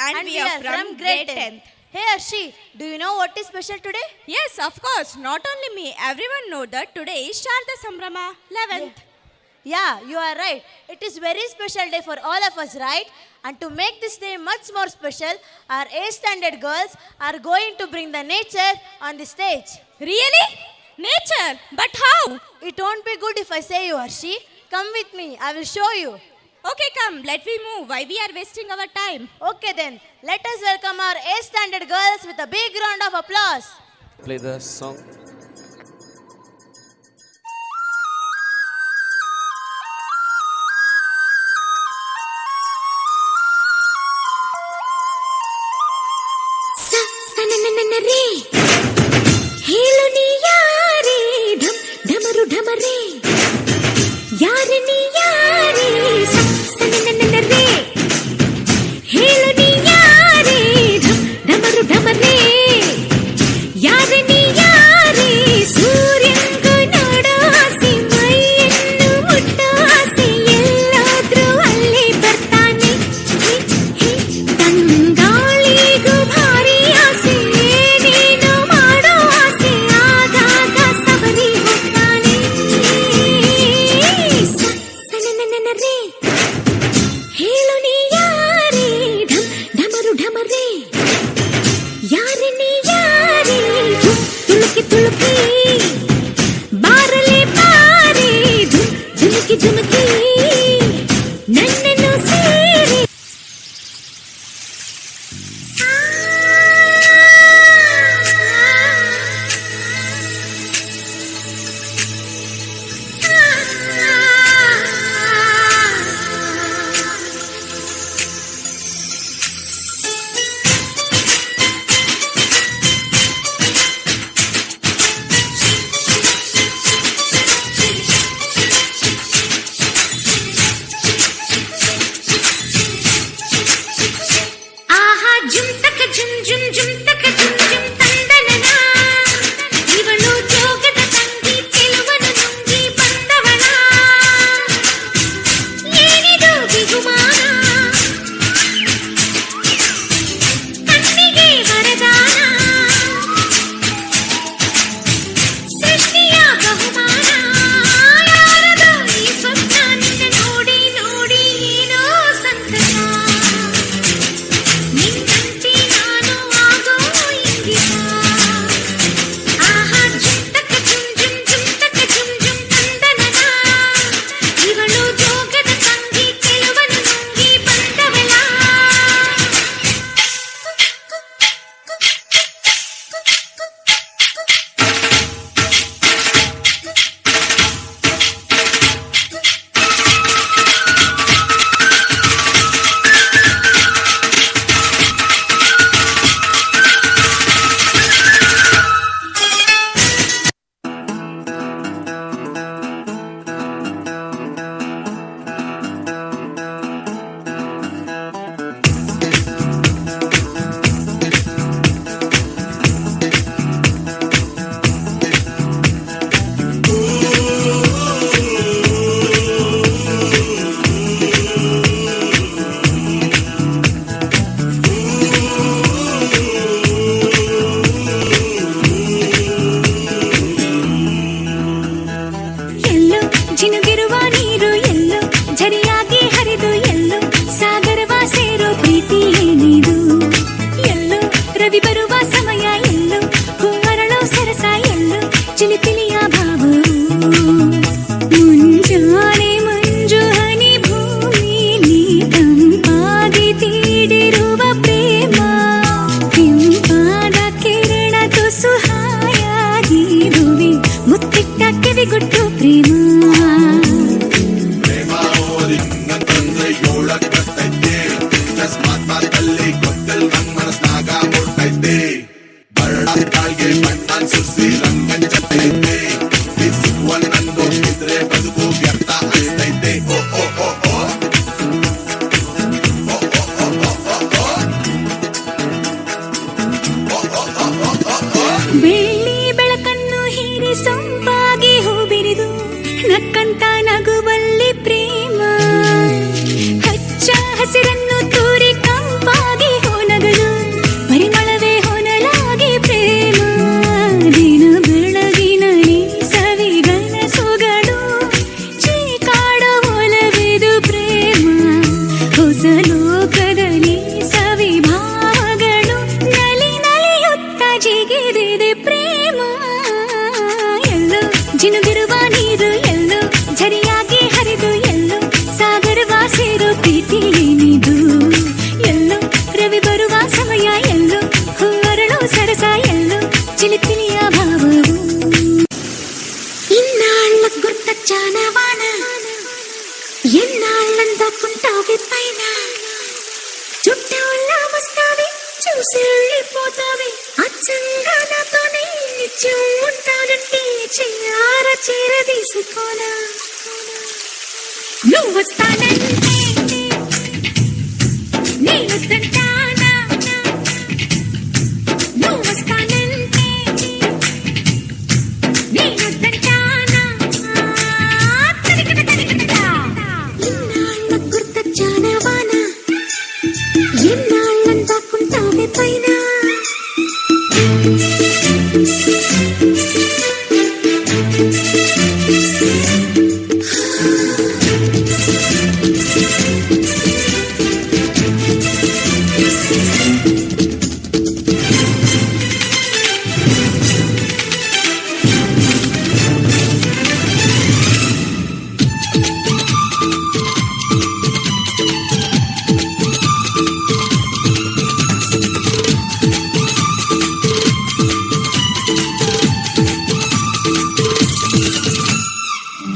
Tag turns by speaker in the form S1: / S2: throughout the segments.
S1: And we are from grade 10th.
S2: Hey Arshi, do you know what is special today?
S1: Yes, of course. Not only me, everyone know that today is Sharda Sambrama 11th.
S2: Yeah, you are right. It is very special day for all of us, right? And to make this day much more special, our A standard girls are going to bring the nature on the stage.
S1: Really? Nature? But how?
S2: It won't be good if I say you, Arshi. Come with me, I will show you.
S1: Okay, come, let me move. Why we are wasting our time?
S2: Okay then, let us welcome our A standard girls with a big round of applause.
S3: Play the song.
S4: ಹೇಳು ನೀ ಯಾರೇ ಢಮ್ ಢಮರು ಢಮರೇ ಯಾರೆ ನೀ ಯಾರೇ ಸನನನನರೇ ಹೇಳು ನೀ ಯಾರೇ ಢಮ್ ಢಮರು ಢಮರೇ ಯಾರೆ ನೀ ಯಾರೇ ಸೂರ್ಯಂಗೂ ನೋಡೋ ಆಸೆ ಮೈಯನ್ನು ಮುಟ್ಟೋ ಆಸೆ ಎಲ್ಲಾದ್ರೂ ಅಲ್ಲೇ ಬರ್ತಾನೆ ತಂಗಾಳಿಗೂ ಭಾರಿ ಆಸೆ ನೀನು ಮಾಡೋ ಆಸೆ ಆಗಾಗ ಸವರಿ ಹೋಗ್ತಾನೆ ಸನನನನರೇ ಹೇಳು ನೀ ಯಾರೇ ಢಮ್ ಢಮರು ಢಮರೇ ಯಾರೆ ನೀ ಯಾರೇ ತುಳುಕಿ ತುಳುಕಿ ಬಾರಲೆ ಬಾರೆ ಧುಮುಕಿ ಧುಮುಕಿ ನನ್ನನ್ನು ಸೇರಿ ಆಹಾ ಜುಮ್ ತಕ ಜುಮ್ ಜುಮ್ ಜುಮ್ ತಕ ಜುಮ್ ಜುಮ್ ತಂದನನ ಇವಳು ಜೋಗದ ತಂಗಿ ಕೆಲವನು ನುಂಗಿ ಬಂದವನ ಏನಿದು ಬಿಗುಮಾನ ಕಣ್ಣಿಗೆ ವರದಾನ ಸೃಷ್ಟಿಯ ಬಹುಮಾನ ಯಾರದೋ ಈ ಸ್ವಪ್ನ ನಿನ್ನ ನೋಡಿ ನೋಡಿ ಏನೋ ಸಂತಸ ನಿನ್ನಂತೆ ನಾನು ಆಗೋ ಇಂಗಿತ ಆಹಾ ಜುಮ್ ತಕ ಜುಮ್ ಜುಮ್ ಜುಮ್ ತಕ ಜುಮ್ ಜುಮ್ ತಂದನನ ಇವಳು ಜೋಗದ ತಂಗಿ ಕೆಲವನು ನುಂಗಿ ಬಂದವಳ ಎಲ್ಲೋ ಜಿನುಗಿರುವ ನೀರು ಎಲ್ಲೋ ಝರಿಯಾಗಿ ಹರಿದು ಎಲ್ಲೋ ಸಾಗರವ ಸೇರೋ ಪ್ರೀತಿ ಏನಿದು ಎಲ್ಲೋ ರವಿ ಬರುವ ಸಮಯ ಎಲ್ಲೋ ಹೂವರಳೋ ಸರಸ ಎಲ್ಲೋ ಚಿಲಿಪಿಲಿಯ ಭಾವ ಮುಂಜಾನೆ ಮಂಜು ಹನಿ ಭೂಮಿಲಿ ತಂಪಾಗಿ ತೀಡಿರುವ ಪ್ರೇಮ ಕೆಂಪಾದ ಕಿರಣ ತುಸು ಹಾಯಾಗಿರುವೆ ಮುತ್ತಿಟ್ಟ ಕಿವಿಗುಟ್ಟು ಪ್ರೇಮ
S5: ಪ್ರೇಮಾವೋದಿಂಗಂತಂದ್ರೆ ಏಳಕ್ಕತ್ತೈತೆ ಅಕಸ್ಮಾತ್ ಮಾತಲ್ಲಿ ಗೊತ್ತಲ್ ನನ್ ಮನಸ್ನಾಗ ಮೂಡ್ತೈತೆ ಬರಡ ಕಾಲ್ಗೆ ಬಣ್ಣನ್ ಸುರಿಸಿ ರಂಗನ್ ಜತ್ತೈತೆ ಸಿಗುವಲ್ ನನ್ ನೋಡ್ತಿದ್ರೆ ಬದುಕು ವ್ಯರ್ಥ ಅನಿಸ್ತೈತೆ ಓ ಓ ಓ ಓ
S4: ಬೆಳ್ಳಿ ಬೆಳಕನ್ನು ಹೀರಿ ಸೊಂಪಾಗಿ ಹೂ ಬಿರಿದು ನಕ್ಕಂತ ನಗುವಲ್ಲಿ ಪ್ರೇಮ ಹಚ್ಚ ಹಸಿರನ್ನು ತೂರಿ ಕಂಪಾಗಿ ಹೋದ చూసి వెళ్ళిపోతావే అచ్చంగా నాతోనే నిత్యం ఉంటానంటే చెయ్యార చేరదీసుకోనా నువ్వు వస్తానంటే నేనొద్దంటానా నువ్వు వస్తానంటే నేనొద్దంటానా ఇన్నాళ్ళ గుర్తొచ్చానా వానా ఎన్నాళ్ళని దాక్కుంటావే పైన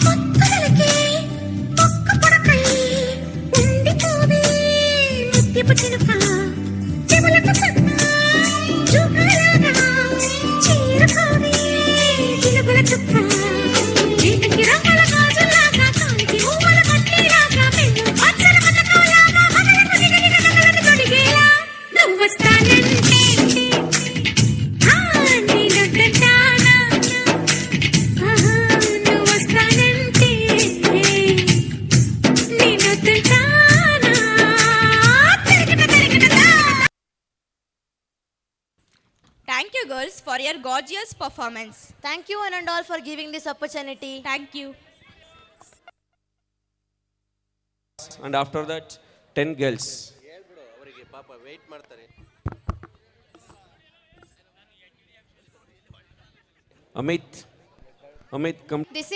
S4: పక్కలకే పక్క పడకై ఉండిపోవే ముత్యపు చినుక చెవులకు సన్న జుగాలాగా చీరకోవే జిలుగుల చుక్క వీటికి రంగుల గాజులాగా కాంతి ఊమల పట్టిలాగా పెన్ను పచ్చల పథకంలాగా హగలకు దిగదిగ గగలను తొడిగేలా నువ్వు వస్తానంటే నేనొద్దంటానా నువ్వు వస్తానంటే Nenoddantana
S1: Thank you, girls, for your gorgeous performance.
S2: Thank you one and all for giving this opportunity.
S1: Thank you.
S3: And after that 10 girls. Amit, come.
S2: This is